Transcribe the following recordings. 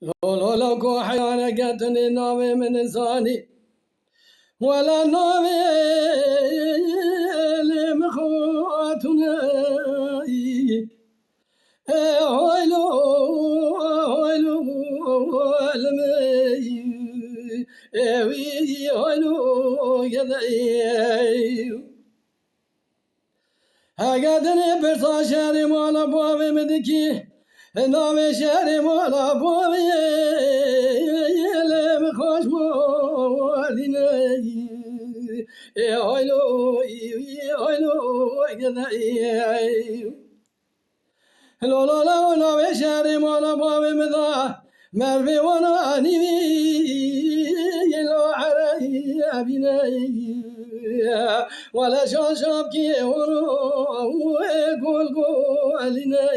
لو كو حيانا قتني نومي من إنساني ولا نومي لمخواتنا هويلو هويلو المي هويلو يدعي هقدني برصا شاري مولا بوابي مدكي نامي شاري مولا بوابي لم خوش موليني هويلو هويلو يدعي لو لو لو نامي شاري مولا بوابي مدا مرفي وانا نيمي لو عري أبيني ولا شوشب كي ورو قول قولنا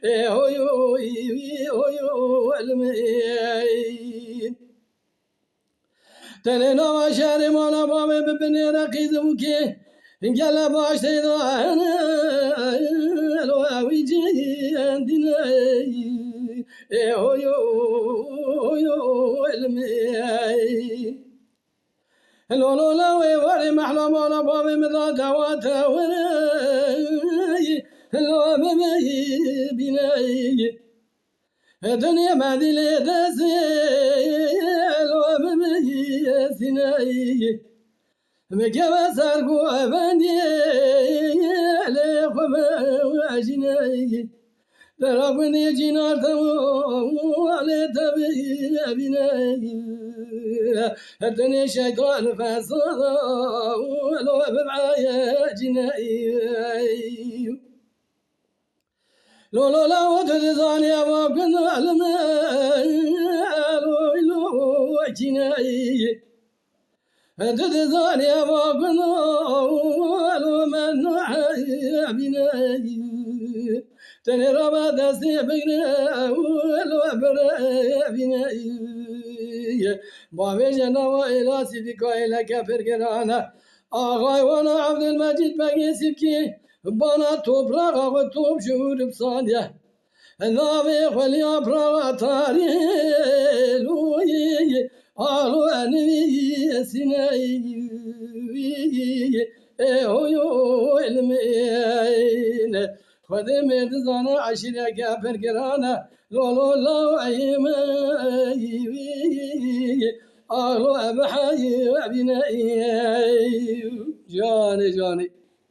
هويو هويو المين تنينا وشاري مولا بابي ببني رقيد وكي قال باش تيضانا الواوي جي عندنا هويو هويو المين لولو لوي وري محلم ولا بابي مذا دواتا وري لو بمي بناي الدنيا ما دي لي دسي لو بمي سناي مكوا سارقو افندي لخما وجناي ترابني جنار تمو على تبي بناي الدنيا شيطان فصلا ولو ببعايا جناي لو لو لو تدزاني ما كنا المال لو جناي تدزاني ما كنا لو من بناي تاني ربا دستي بقنا ولو برا بناي بابي جنا وإلى سيدك وإلى كفر كرانا آغاي وانا عبد المجيد بقي سبكي بانا توب رغا وتوب شهور بصانية النابي خلي أبرا تاريخ لوي آلو أنبي سناي هويو المين خدمت زانا عشرة كفر كرانا لولو لو عيما أغلو أبحي وابنائي جاني